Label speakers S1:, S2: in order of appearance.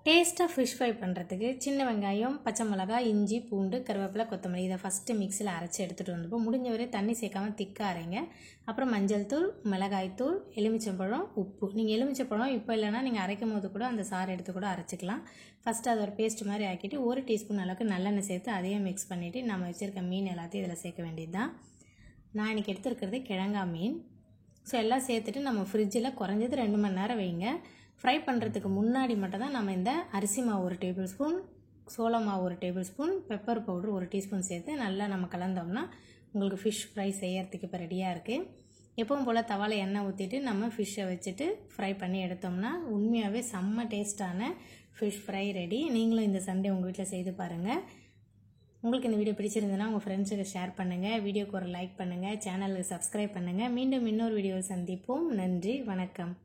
S1: டேஸ்ட்டாக fish fry பண்ணுறதுக்கு சின்ன வெங்காயம், பச்சை மிளகாய், இஞ்சி, பூண்டு, கருவேப்பிலை, கொத்தமல்லி இதை ஃபஸ்ட்டு மிக்சியில் அரைச்சி எடுத்துகிட்டு வந்துப்போம். முடிஞ்ச வரை தண்ணி சேர்க்காமல் திக்காக அரைங்க. அப்புறம் மஞ்சள் தூள், மிளகாய்த்தூள், எலுமிச்சம்பழம், உப்பு. நீங்கள் எலுமிச்சம்பழம் இப்போ இல்லைனா நீங்கள் அரைக்கும் போது கூட அந்த சாறு எடுத்து கூட அரைச்சிக்கலாம். ஃபஸ்ட்டு அதை ஒரு பேஸ்ட் மாதிரி ஆக்கிட்டு 1 டீஸ்பூன் அளவுக்கு நல்லெண்ணெய் சேர்த்து அதையும் மிக்ஸ் பண்ணிவிட்டு நம்ம வச்சுருக்க மீன் எல்லாத்தையும் இதில் சேர்க்க வேண்டியது தான். நான் இன்றைக்கி எடுத்துருக்கிறது கிழங்கா மீன். ஸோ எல்லாம் சேர்த்துட்டு நம்ம ஃப்ரிட்ஜில் குறைஞ்சது 2 மணி நேரம் வைங்க. ஃப்ரை பண்ணுறதுக்கு முன்னாடி மட்டும் தான் நம்ம இந்த அரிசி மாவு 1 டேபிள் ஸ்பூன், சோள மாவு 1 table spoon, pepper powder 1 teaspoon சேர்த்து நல்லா நம்ம கலந்தோம்னா உங்களுக்கு ஃபிஷ் ஃப்ரை செய்யறதுக்கு இப்போ ரெடியாக இருக்குது. எப்பவும் போல் தவாவில் எண்ணெய் ஊற்றிட்டு நம்ம ஃபிஷ்ஷை வச்சுட்டு ஃப்ரை பண்ணி எடுத்தோம்னா உண்மையாகவே செம்ம டேஸ்ட்டான ஃபிஷ் ஃப்ரை ரெடி. நீங்களும் இந்த சண்டே உங்கள் வீட்டில் செய்து பாருங்கள். உங்களுக்கு இந்த வீடியோ பிடிச்சிருந்ததுன்னா உங்கள் ஃப்ரெண்ட்ஸுக்கு ஷேர் பண்ணுங்கள், வீடியோக்கு ஒரு லைக் பண்ணுங்கள், சேனலுக்கு சப்ஸ்கிரைப் பண்ணுங்கள். மீண்டும் இன்னொரு வீடியோவில் சந்திப்போம். நன்றி, வணக்கம்.